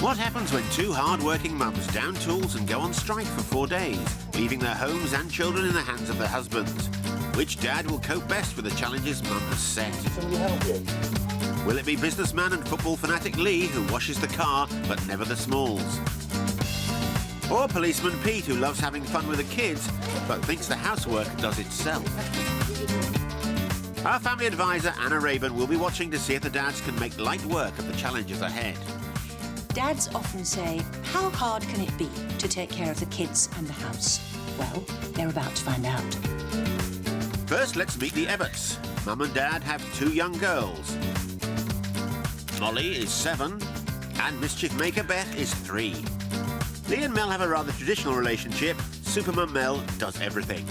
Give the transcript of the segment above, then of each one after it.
What happens when two hard-working mums down tools and go on strike for 4 days, leaving their homes and children in the hands of their husbands? Which dad will cope best with the challenges mum has set? Somebody help you? Will it be businessman and football fanatic Lee, who washes the car but never the smalls? Or Policeman Pete, who loves having fun with the kids but thinks the housework does itself? Our family advisor, Anna Raven, will be watching to see if the dads can make light work of the challenges ahead. Dads often say, how hard can it be to take care of the kids and the house? Well, they're about to find out. First, let's meet the Everts. Mum and Dad have 2 young girls. Molly is 7 and mischief maker Beth is 3. Lee and Mel have a rather traditional relationship. Supermum Mel does everything.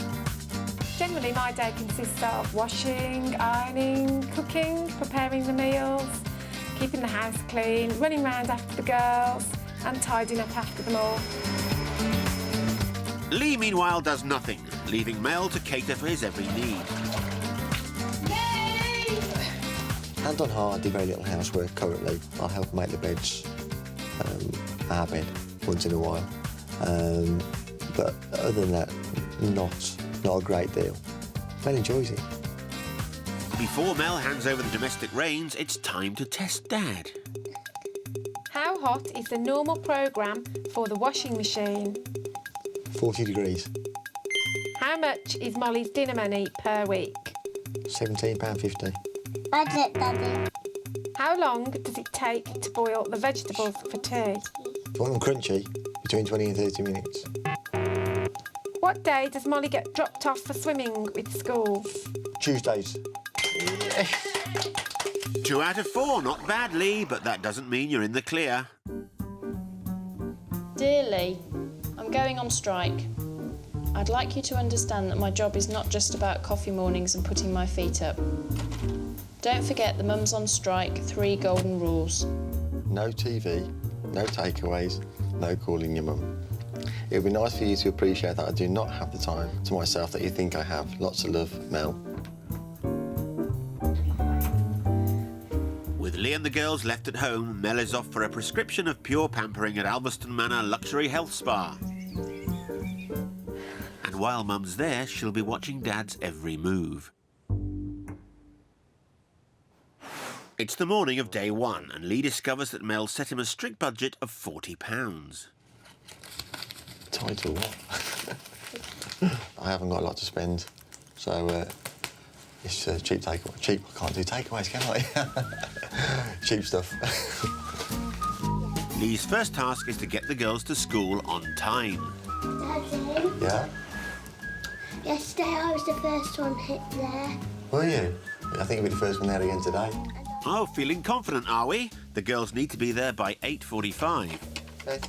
Generally, my day consists of washing, ironing, cooking, preparing the meals, keeping the house clean, running around after the girls and tidying up after them all. Lee, meanwhile, does nothing, leaving Mel to cater for his every need. Hand on heart, I do very little housework currently. I help make the beds, our bed, once in a while. But other than that, not a great deal. Mel enjoys it. Before Mel hands over the domestic reins, it's time to test Dad. How hot is the normal programme for the washing machine? 40 degrees. How much is Molly's dinner money per week? £17.50. Budget, Daddy. How long does it take to boil the vegetables for tea? If you want them crunchy, between 20 and 30 minutes. What day does Molly get dropped off for swimming with school? Tuesdays. 2 out of 4, not bad, Lee, but that doesn't mean you're in the clear. Dear Lee, I'm going on strike. I'd like you to understand that my job is not just about coffee mornings and putting my feet up. Don't forget the mum's on strike 3 golden rules. No TV, no takeaways, no calling your mum. It would be nice for you to appreciate that I do not have the time to myself that you think I have. Lots of love, Mel. With Lee and the girls left at home, Mel is off for a prescription of pure pampering at Alveston Manor Luxury Health Spa. And while Mum's there, she'll be watching Dad's every move. It's the morning of day 1, and Lee discovers that Mel set him a strict budget of £40. Title what? I haven't got a lot to spend, so it's cheap takeaway. Cheap, I can't do takeaways, can I? Cheap stuff. Lee's first task is to get the girls to school on time. Daddy? Yeah? Yesterday I was the first one hit there. Were you? I think you'll be the first one there again today. Oh, feeling confident, are we? The girls need to be there by 8:45. Okay.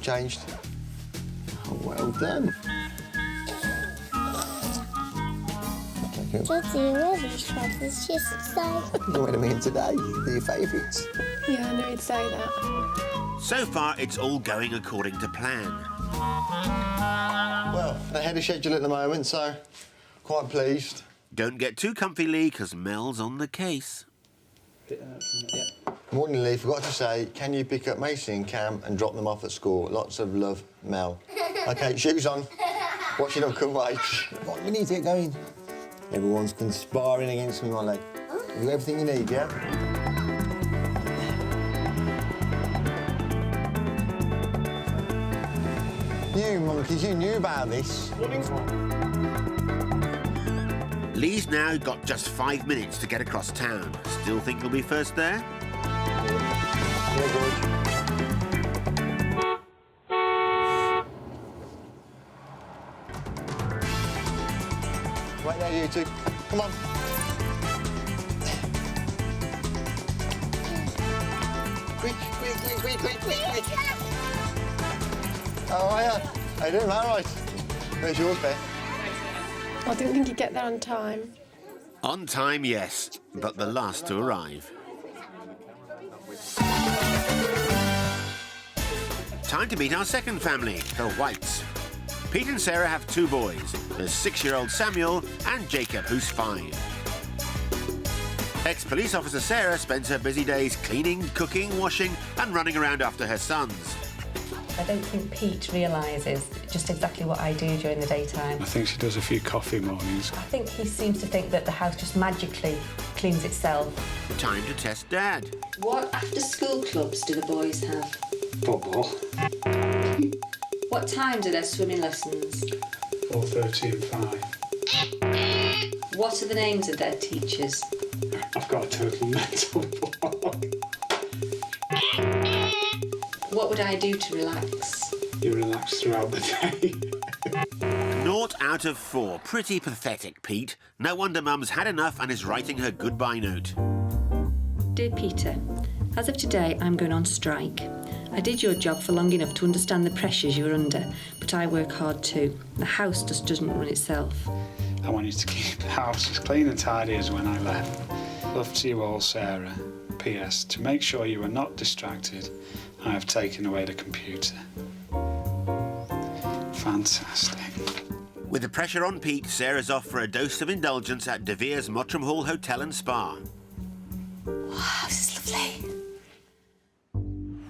Changed. Oh, well done. Daddy, where are these trousers yesterday? You wear them in today. They're your favourites. Yeah, I knew he'd say that. So far, it's all going according to plan. Well, ahead of schedule at the moment, so quite pleased. Don't get too comfy, Lee, because Mel's on the case. Morning, Lee. Forgot to say, can you pick up Mason and Cam and drop them off at school? Lots of love, Mel. OK, shoes on. Washing up, come wait. Right, we need to get going. Everyone's conspiring against me, my leg. You got everything you need, yeah? You monkeys, you knew about this. Lee's now got just 5 minutes to get across town. Still think he'll be first there? Yeah, good. Right there, you two. Come on. Quick. How are you? How you doing? All right. Where's yours, Beth? I didn't think he'd get there on time. On time, yes, but the last to arrive. Time to meet our second family, the Whites. Pete and Sarah have 2 boys. There's 6-year-old Samuel and Jacob, who's 5. Ex-police officer Sarah spends her busy days cleaning, cooking, washing and running around after her sons. I don't think Pete realises just exactly what I do during the daytime. I think she does a few coffee mornings. I think he seems to think that the house just magically cleans itself. Time to test Dad. What after-school clubs do the boys have? Football. What time do their swimming lessons? 4:30 and 5. What are the names of their teachers? I've got a total mental block. What would I do to relax? You relax throughout the day. 0 out of 4. Pretty pathetic, Pete. No wonder Mum's had enough and is writing her goodbye note. Dear Peter, as of today, I'm going on strike. I did your job for long enough to understand the pressures you're under, but I work hard too. The house just doesn't run itself. I want you to keep the house as clean and tidy as when I left. Love to you all, Sarah. P.S. To make sure you are not distracted, I have taken away the computer. Fantastic. With the pressure on Pete, Sarah's off for a dose of indulgence at De Vere's Mottram Hall Hotel and Spa. Wow, this is lovely.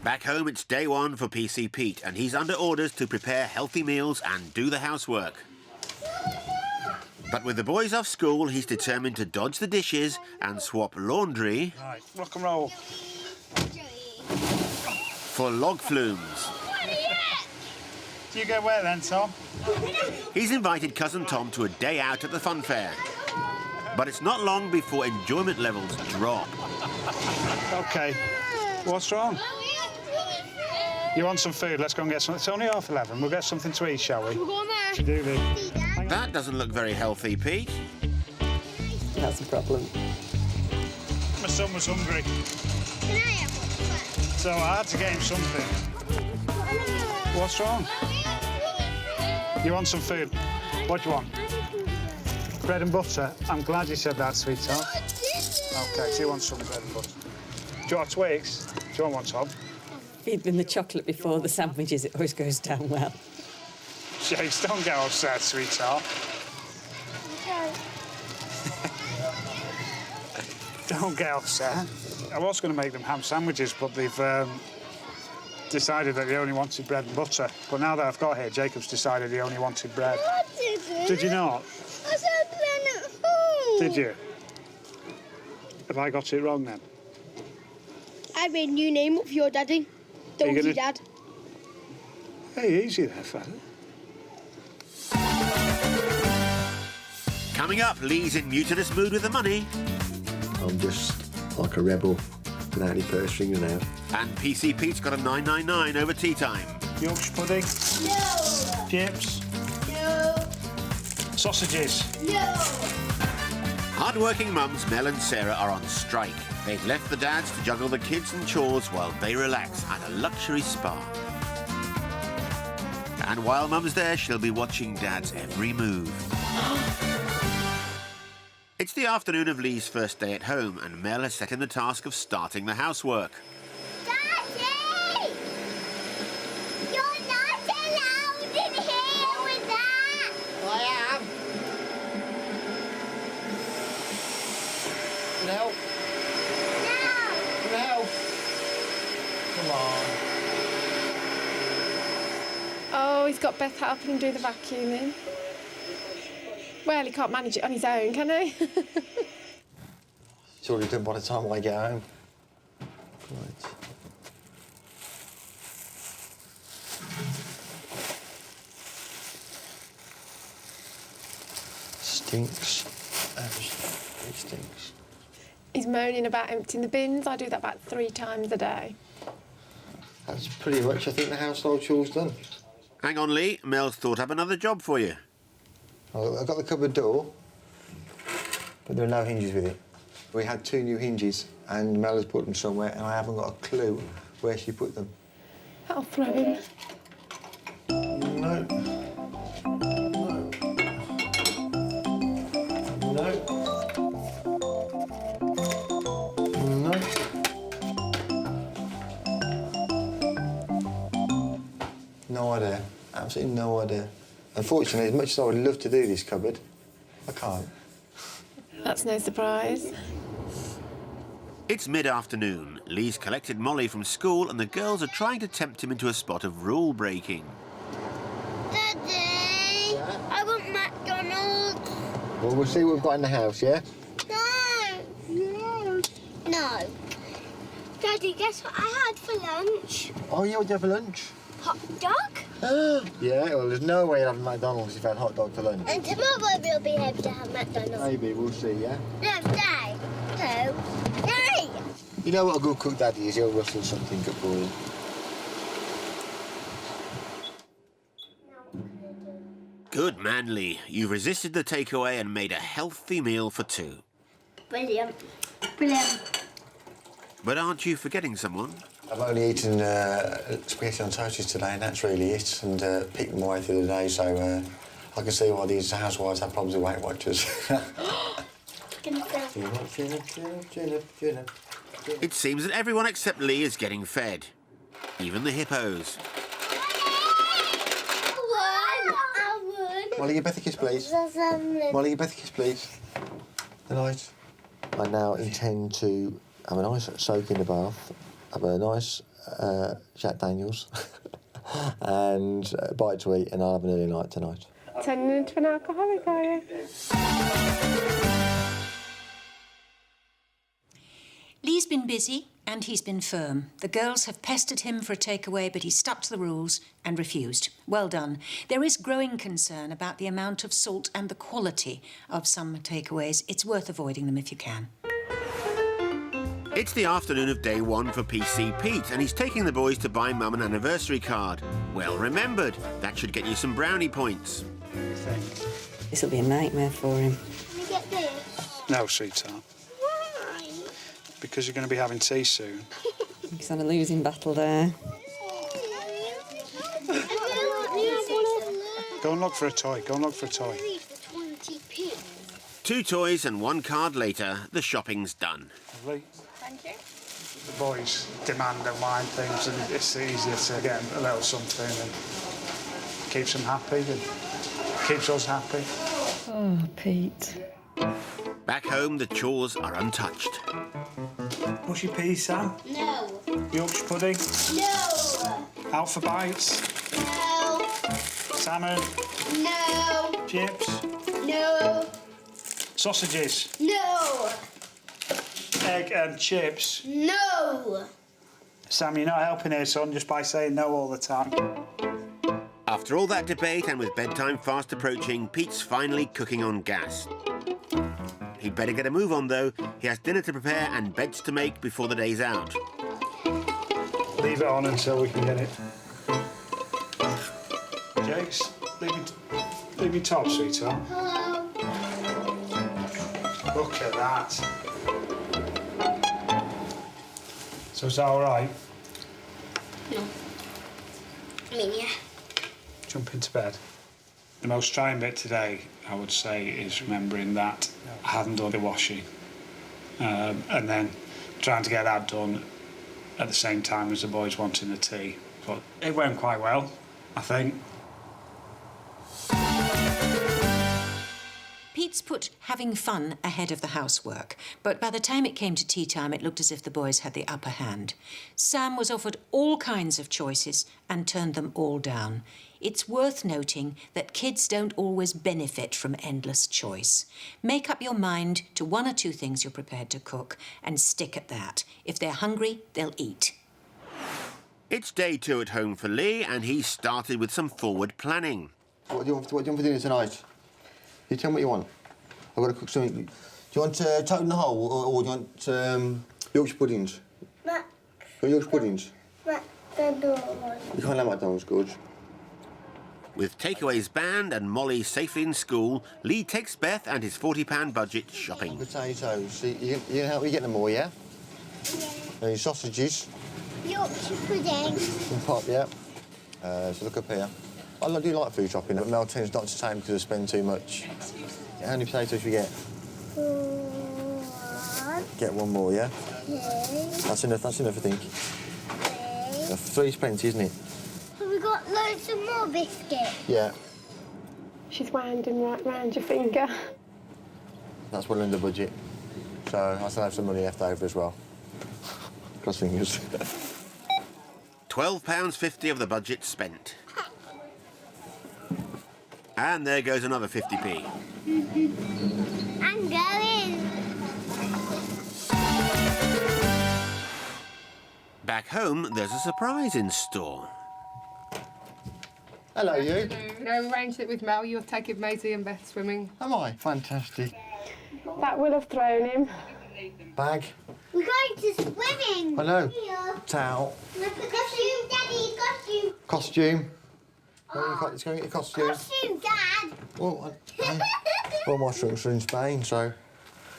Back home, it's day 1 for PC Pete, and he's under orders to prepare healthy meals and do the housework. But with the boys off school, he's determined to dodge the dishes and swap laundry Right, rock and roll. for log flumes. Do you get wet then, Tom? He's invited cousin Tom to a day out at the fun fair. But it's not long before enjoyment levels drop. OK. What's wrong? You want some food? Let's go and get some. It's only 11:30. We'll get something to eat, shall we? We're going there. Do this. That doesn't look very healthy, Pete. That's a problem. My son was hungry, Can I have one? so I had to get him something. What's wrong? You want some food? What do you want? Bread and butter? I'm glad you said that, sweetheart. OK, so you want some bread and butter. Do you want Twix? Do you want one, Tom? Feed them the chocolate before the sandwiches, it always goes down well. James, don't get upset, sweetheart. Don't get upset. I was going to make them ham sandwiches, but they've decided that they only wanted bread and butter. But now that I've got here, Jacob's decided he only wanted bread. I didn't. Did you not? I said bread at home. Did you? Have I got it wrong then? I made a new name up for your daddy. Are you Donkey gonna- Dad. Hey, easy there, fella. Coming up, Lee's in mutinous mood with the money. I'm just like a rebel without any purse strings now. And PC Pete's got a 999 over tea time. Yorkshire pudding, No. chips, No. sausages. No. Hard-working mums Mel and Sarah are on strike. They've left the dads to juggle the kids and chores while they relax at a luxury spa. And while Mum's there, she'll be watching Dad's every move. It's the afternoon of Lee's first day at home, and Mel has set him the task of starting the housework. Daddy! You're not allowed in here with that! I am. No. No! No. Come on. Oh, he's got Beth helping him do the vacuuming. Well, he can't manage it on his own, can he? It's already done by the time I get home. Right. Stinks. Absolutely stinks. He's moaning about emptying the bins. I do that about 3 times a day. That's pretty much, I think, the household chores done. Hang on, Lee. Mel's thought up another job for you. I've got the cupboard door, but there are no hinges with it. We had 2 new hinges, and Mel has put them somewhere, and I haven't got a clue where she put them. I'll throw him. No. No. No. No idea. Absolutely no idea. Unfortunately, as much as I would love to do this cupboard, I can't. That's no surprise. It's mid-afternoon. Lee's collected Molly from school and the girls are trying to tempt him into a spot of rule breaking. Daddy, Yeah? I want McDonald's. Well, we'll see what we've got in the house, yeah? No. Daddy, guess what I had for lunch? Oh, yeah, what do you have for lunch? Hot dog. Yeah, well, there's no way you'd have McDonald's if you had hot dog for lunch. And tomorrow we'll be able to have McDonald's. Maybe, we'll see, yeah? No, Dad. No. Daddy. You know what a good cook daddy is? He'll rustle something up for you. Good man, Lee. You've resisted the takeaway and made a healthy meal for two. Brilliant. Brilliant. But aren't you forgetting someone? I've only eaten spaghetti on toasties today, and that's really it, and picked my way through the day, so I can see why these housewives have problems with Weight Watchers. It seems that everyone except Lee is getting fed. Even the hippos. Molly, give Beth a kiss, please. Molly, give Beth a kiss, please. Tonight. I now intend to have a nice soak in the bath, have a nice Jack Daniels, and a bite to eat, and I'll have an early night tonight. Turning into an alcoholic, are you? Lee's been busy and he's been firm. The girls have pestered him for a takeaway, but he stuck to the rules and refused. Well done. There is growing concern about the amount of salt and the quality of some takeaways. It's worth avoiding them if you can. It's the afternoon of day one for PC Pete, and he's taking the boys to buy Mum an anniversary card. Well remembered. That should get you some brownie points. This will be a nightmare for him. Can we get this? No, sweetheart. Why? Because you're going to be having tea soon. He's on a losing battle there. Go and look for a toy. Go and look for a toy. 20p. 2 toys and 1 card later, the shopping's done. Lovely. Thank you. The boys demand and mind things, and it's easier to get a little something and keeps them happy and keeps us happy. Oh, Pete. Back home, the chores are untouched. Mushy peas, Sam? No. Yorkshire pudding? No. Out for bites? No. Salmon? No. Chips? No. Sausages? No. Egg and chips? No. Sam, you're not helping here, son, just by saying no all the time. After all that debate and with bedtime fast approaching, Pete's finally cooking on gas. He'd better get a move on, though. He has dinner to prepare and beds to make before the day's out. Leave it on until we can get it. Jakes, leave me top, sweetheart. Hello. Look at that. So is that all right? No. I mean, yeah. Jump into bed. The most trying bit today, I would say, is remembering that I hadn't done the washing. And then trying to get that done at the same time as the boys wanting the tea. But it went quite well, I think. Pete's put having fun ahead of the housework, but by the time it came to tea time, it looked as if the boys had the upper hand. Sam was offered all kinds of choices and turned them all down. It's worth noting that kids don't always benefit from endless choice. Make up your mind to 1 or 2 things you're prepared to cook and stick at that. If they're hungry, they'll eat. It's day 2 at home for Lee, and he started with some forward planning. What do you want for dinner tonight? You tell me what you want. I've got to cook something. Do you want toad in the hole, or do you want Yorkshire puddings? Mac. Yorkshire puddings? McDonald's. You can't have McDonald's, good. With takeaways banned and Molly safely in school, Lee takes Beth and his £40 budget shopping. Potatoes. So you can help me get them all, yeah? Yeah. And your sausages. Yorkshire pudding. And pop, yeah. So look up here. I do like food shopping, but Mel tends not to take them because I spend too much. How many potatoes you get? 1. Get 1 more, yeah? 2. That's enough, I think. 3. 3's plenty, isn't it? Have we got loads of more biscuits? Yeah. She's winding right round your finger. That's well under budget. So I still have some money left over as well. Cross fingers. £12.50 of the budget spent. And there goes another 50p. I'm going. Back home, there's a surprise in store. Hello, you. No, arranged it with Mel. You're taking Maisie and Beth swimming. Am I? Fantastic. That will have thrown him. Bag. We're going to swimming. I know. Here. Towel. Costume, Daddy, costume. Costume. Let's go get your costume. Costume, Dad. Well, well, my shrinks are in Spain, so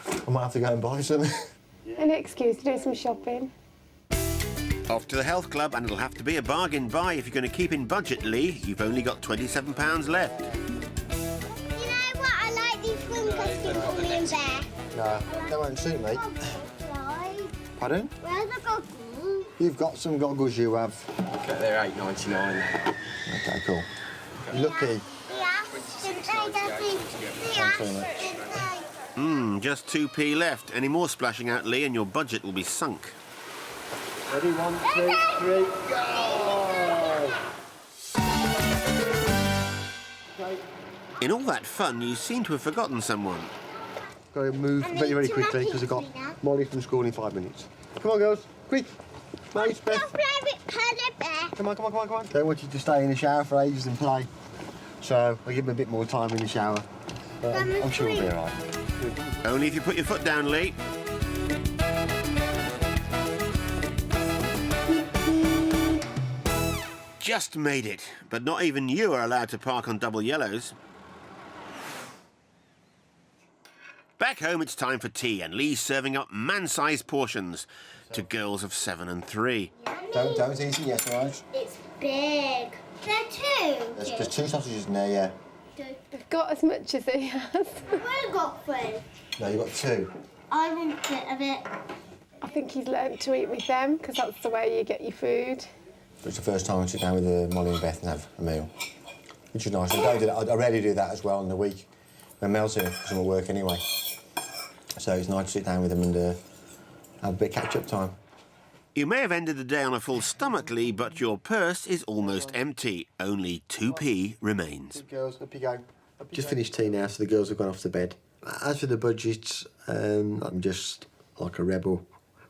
I might have to go and buy some. An excuse to do some shopping. Off to the health club, and it'll have to be a bargain buy if you're going to keep in budget, Lee. You've only got £27 left. You know what? I like these swim costumes for me and Bear. No, they won't suit me. Pardon? Where's the goggles? You've got some goggles, you have. Okay, they're £8.99. Okay, cool. Lucky. Just 2p left. Any more splashing out, Lee, and your budget will be sunk. Ready? 1, 2, 3, go! In all that fun, you seem to have forgotten someone. Got to move very, very quickly because I've got Molly from school in 5 minutes. Come on, girls, quick! Mate, Beth. Come on. Don't want you to stay in the shower for ages and play. So I'll give them a bit more time in the shower. But I'm sure we'll be all right. Only if you put your foot down, Lee. Just made it, but not even you are allowed to park on double yellows. Back home, it's time for tea, and Lee's serving up man-sized portions to girls of 7 and 3. Don't eat it yet, all right? It's big. There are two. There's 2 sausages in there, yeah. They've got as much as he has. We've got 3. No, you've got 2. I want a bit of it. I think he's learned to eat with them because that's the way you get your food. It's the first time I sit down with Molly and Beth and have a meal, which is nice. I rarely do that as well in the week when Mel's here for some work anyway. So it's nice to sit down with them and have a bit of catch-up time. You may have ended the day on a full stomach, Lee, but your purse is almost empty. Only 2p remains. Good girls, up you go. Just finished tea now, so the girls have gone off to bed. As for the budget, I'm just like a rebel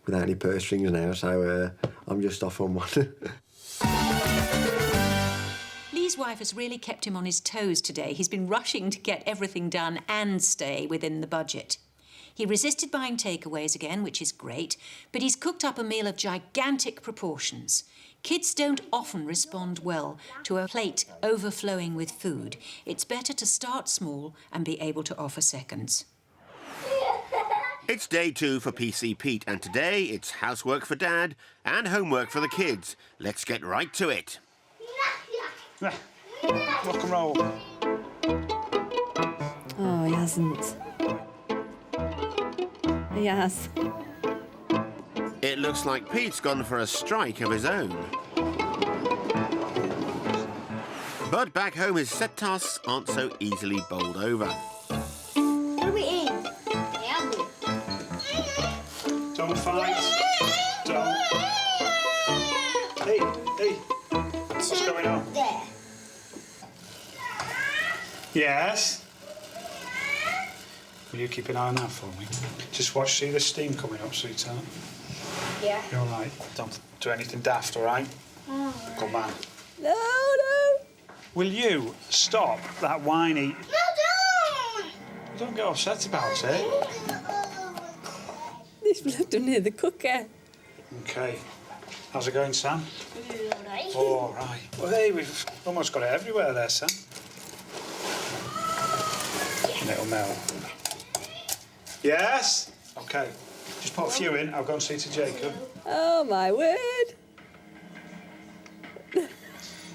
without any purse strings now, so I'm just off on one. Lee's wife has really kept him on his toes today. He's been rushing to get everything done and stay within the budget. He resisted buying takeaways again, which is great, but he's cooked up a meal of gigantic proportions. Kids don't often respond well to a plate overflowing with food. It's better to start small and be able to offer seconds. It's day 2 for PC Pete, and today it's housework for Dad and homework for the kids. Let's get right to it. Rock and roll. Oh, he hasn't. He has. It looks like Pete's gone for a strike of his own. But back home, his set tasks aren't so easily bowled over. What are we eating? Don't fight. Don't. Hey. What's going on? There. Yes? Will you keep an eye on that for me? Just see the steam coming up, sweetheart. Yeah. You're all right. Don't do anything daft, all right? Oh. Good man. No. Will you stop that whiny... No, don't! Don't get upset about it. He's left him near the cooker. OK. How's it going, Sam? Alright. All right. Well, hey, we've almost got it everywhere there, Sam. Little Mel. Yes? OK. Just put a few in. I'll go and see to Jacob. Oh, my word.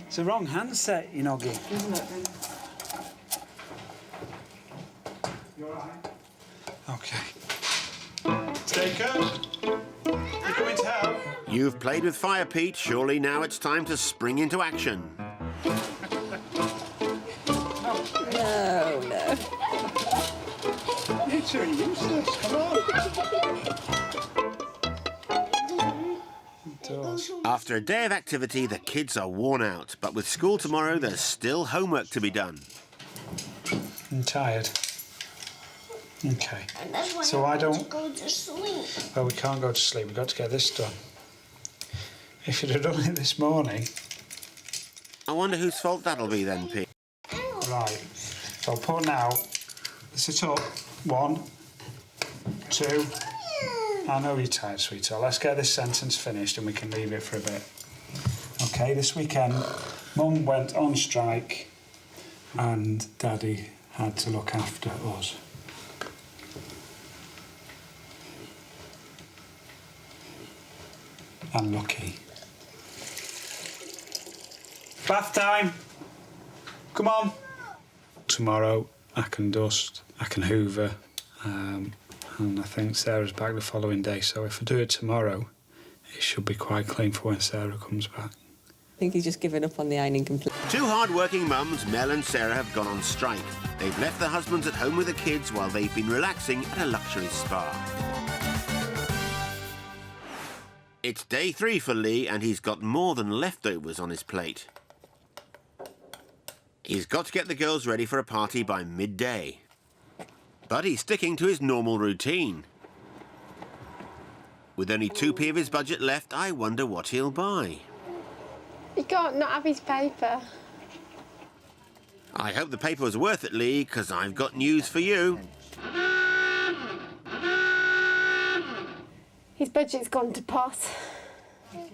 It's the wrong handset, you noggy. Isn't it, then? You all right? OK. Jacob? You coming to help? You've played with fire, Pete. Surely now it's time to spring into action. No. You two are useless. Come on. After a day of activity, the kids are worn out, but with school tomorrow, there's still homework to be done. I'm tired. OK. So I don't... go to sleep. Well, we can't go to sleep. We've got to get this done. If you'd have done it this morning... I wonder whose fault that'll be then, Pete. Right. So I'll put now... Sit up. 1, 2... I know you're tired, sweetheart. Let's get this sentence finished and we can leave it for a bit. OK, this weekend, Mum went on strike and Daddy had to look after us. Unlucky. Bath time! Come on! Tomorrow I can dust, I can hoover, and I think Sarah's back the following day, so if I do it tomorrow, it should be quite clean for when Sarah comes back. I think he's just given up on the ironing completely. Two hard-working mums, Mel and Sarah, have gone on strike. They've left their husbands at home with the kids while they've been relaxing at a luxury spa. It's day 3 for Lee, and he's got more than leftovers on his plate. He's got to get the girls ready for a party by midday. But he's sticking to his normal routine. With only 2p of his budget left, I wonder what he'll buy. He can't not have his paper. I hope the paper was worth it, Lee, because I've got news for you. His budget's gone to pot.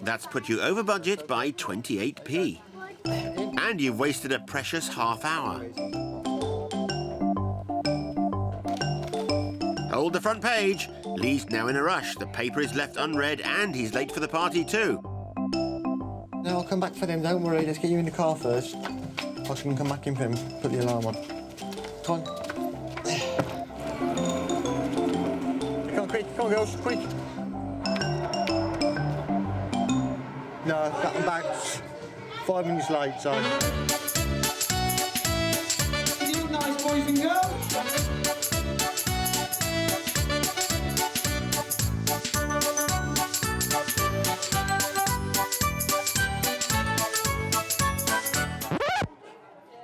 That's put you over budget by 28p. And you've wasted a precious half hour. Hold the front page. Lee's now in a rush. The paper is left unread and he's late for the party too. No, I'll come back for them, don't worry. Let's get you in the car first. I can come back in for him. Put the alarm on. Come on. Come on, quick. Come on, girls, quick. No, I'm back. 5 minutes late, so... You nice boys and girls.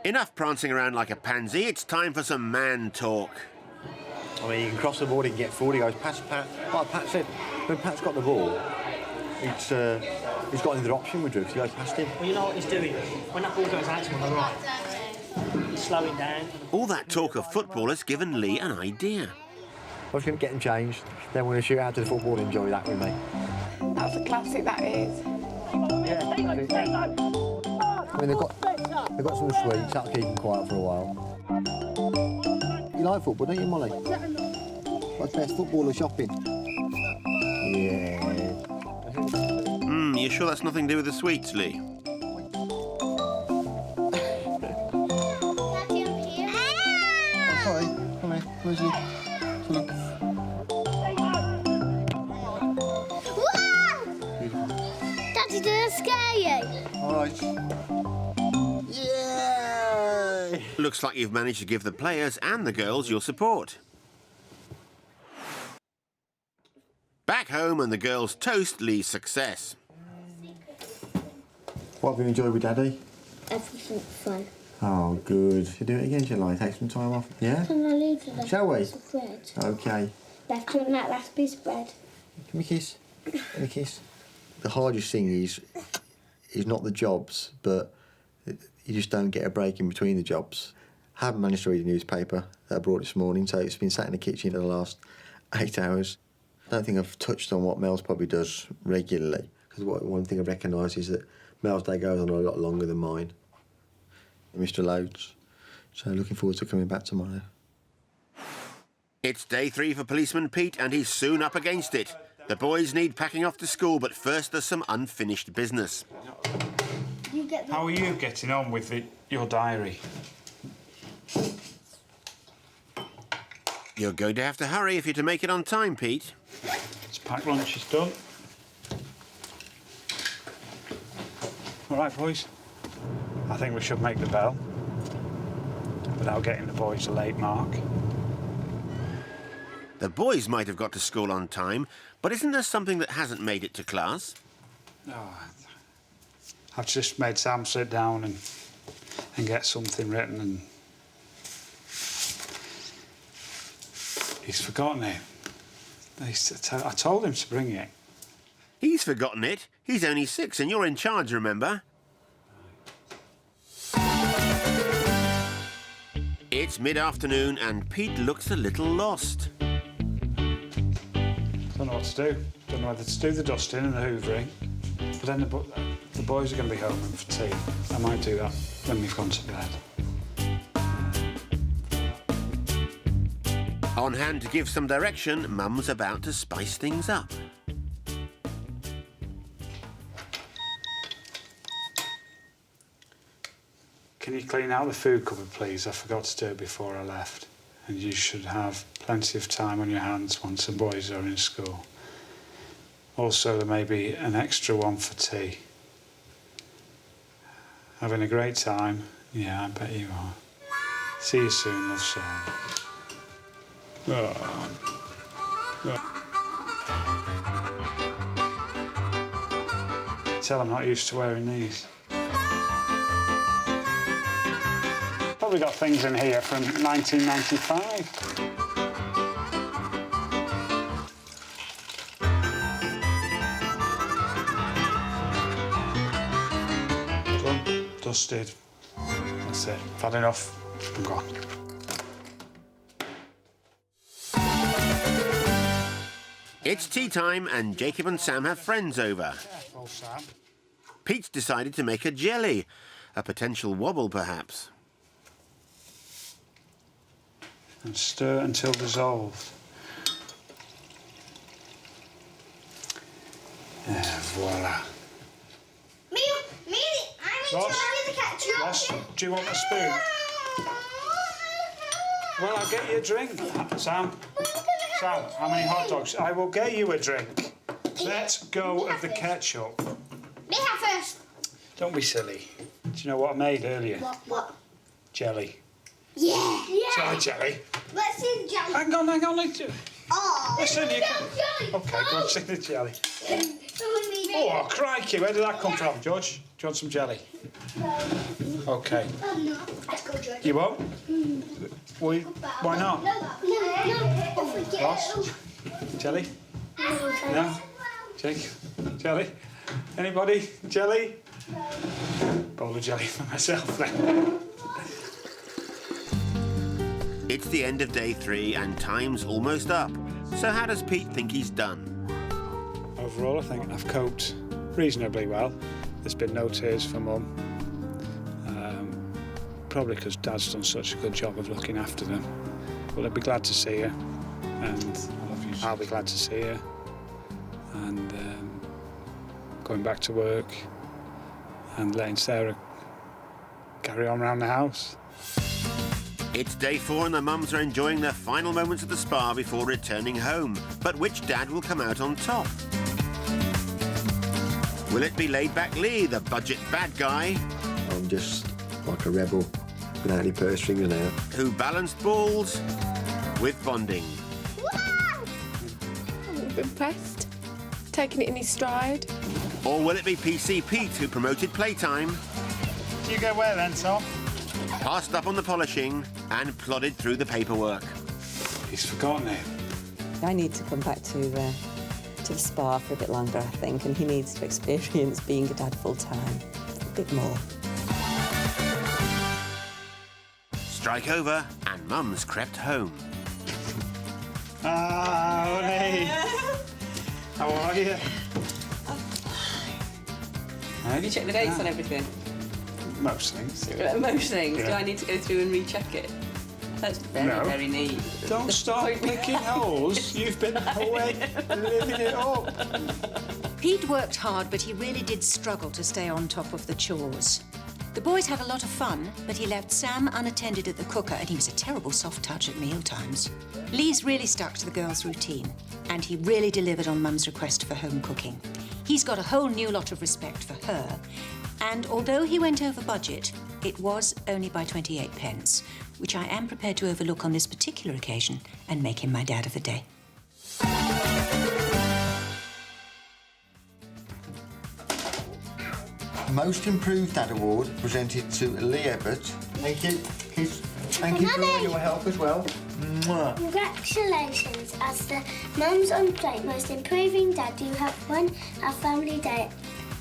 Enough prancing around like a pansy. It's time for some man talk. I mean, you can cross the board, he can get forward, he goes past Pat. Like Pat said, when Pat's got the ball, he's got another option with Drew, so he goes past him. Well, you know what he's doing? When that ball goes out to him on the right, he's slowing down. All that talk of football has given Lee an idea. I was going to get him changed, then we're going to shoot out to the football and enjoy that with me. That's a classic, that is. Yeah, I mean, they've got some sweets, that'll keep them quiet for a while. You like football, don't you, Molly? What's best, football or shopping? Yeah. You sure that's nothing to do with the sweets, Lee? Oh, sorry. Come here. Where's he? Come on. Daddy, did I scare you? All right. Yay! Looks like you've managed to give the players and the girls your support. Back home and the girls toast Lee's success. What have you enjoyed with Daddy? Everything fun. Oh, good. You do it again, shall I? Take some time off. Yeah? Can I leave the Shall we? piece of bread? OK. Left on that last piece of bread. Give me a kiss. Give me a kiss. The hardest thing is not the jobs, but you just don't get a break in between the jobs. I haven't managed to read the newspaper that I brought this morning, so it's been sat in the kitchen for the last 8 hours. I don't think I've touched on what Mel's probably does regularly, because one thing I recognise is that Mel's day goes on a lot longer than mine. Mr. Loads. So looking forward to coming back tomorrow. It's day 3 for Policeman Pete and he's soon up against it. The boys need packing off to school, but first there's some unfinished business. How are you getting on with your diary? You're going to have to hurry if you're to make it on time, Pete. It's packed lunch is done. All right, boys. I think we should make the bell without getting the boys a late mark. The boys might have got to school on time, but isn't there something that hasn't made it to class? Oh, I've just made Sam sit down and get something written, and he's forgotten it. I told him to bring it. He's forgotten it. He's only 6 and you're in charge, remember? It's mid-afternoon and Pete looks a little lost. Don't know what to do. Don't know whether to do the dusting and the hoovering. But then the boys are going to be home for tea. I might do that when we've gone to bed. On hand to give some direction, Mum's about to spice things up. Can you clean out the food cupboard, please? I forgot to do it before I left. And you should have plenty of time on your hands once the boys are in school. Also, there may be an extra one for tea. Having a great time? Yeah, I bet you are. See you soon, love, Sam. Oh. Tell I'm not used to wearing these. Probably got things in here from 1995. Done, dusted. That's it. I've had enough. I'm gone. It's tea time and Jacob and Sam have friends over. Careful, Sam. Pete's decided to make a jelly. A potential wobble, perhaps. And stir until dissolved. Voila. Me, I'm in charge of the ketchup. Ross, do you want a spoon? Well, I'll get you a drink. Sam, how many hot dogs? I will get you a drink. Let go of the ketchup. Me have first. Don't be silly. Do you know what I made earlier? What? Jelly. Yeah. Try jelly. Let's see the jelly. Hang on. Oh, Listen, you can... jelly. OK, go and see the jelly. Oh, crikey, where did that come from, George? Do you want some jelly? OK. No. Let's go, George. You won't? Why not? No. Ross? Jelly? No? Jake? Jelly? Anybody? Jelly? Bowl of jelly for myself, then. It's the end of day 3 and time's almost up. So how does Pete think he's done? Overall, I think I've coped reasonably well. There's been no tears for Mum. Probably because Dad's done such a good job of looking after them. But I'd be glad to see her, and I'll be glad to see her. And going back to work and letting Sarah carry on around the house. It's day 4 and the mums are enjoying their final moments at the spa before returning home. But which dad will come out on top? Will it be laid-back Lee, the budget bad guy? I'm just like a rebel without any purse strings now. Who balanced balls with bonding. I'm a bit impressed. Taking it in his stride. Or will it be PC Pete who promoted playtime? Do you go where then, Tom? Passed up on the polishing and plodded through the paperwork. He's forgotten it. I need to come back to the spa for a bit longer, I think, and he needs to experience being a dad full-time a bit more. Strike over and Mum's crept home. Ah, honey. How are you? Have you checked the dates on everything? Most things. Most things? Yeah. Do I need to go through and recheck it? That's very neat. Don't start picking holes. You've been away living it up. Pete worked hard, but he really did struggle to stay on top of the chores. The boys had a lot of fun, but he left Sam unattended at the cooker, and he was a terrible soft touch at mealtimes. Lee's really stuck to the girls' routine, and he really delivered on Mum's request for home cooking. He's got a whole new lot of respect for her, and although he went over budget, it was only by 28 pence, which I am prepared to overlook on this particular occasion and make him my dad of the day. Most Improved Dad Award presented to Lee Ebbett. Thank you. Kiss. Thank you for all your help as well. Mwah. Congratulations, as the Mums on Strike Most Improving Dad, you have won our family day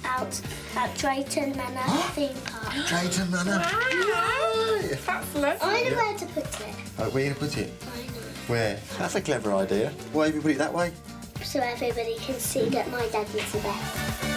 out at Drayton Manor theme park. Drayton Manor. Wow! That's lovely. I know where to put it. Oh, where are you going to put it? I know. Where? That's a clever idea. Why have you put it that way? So everybody can see that my dad was the best.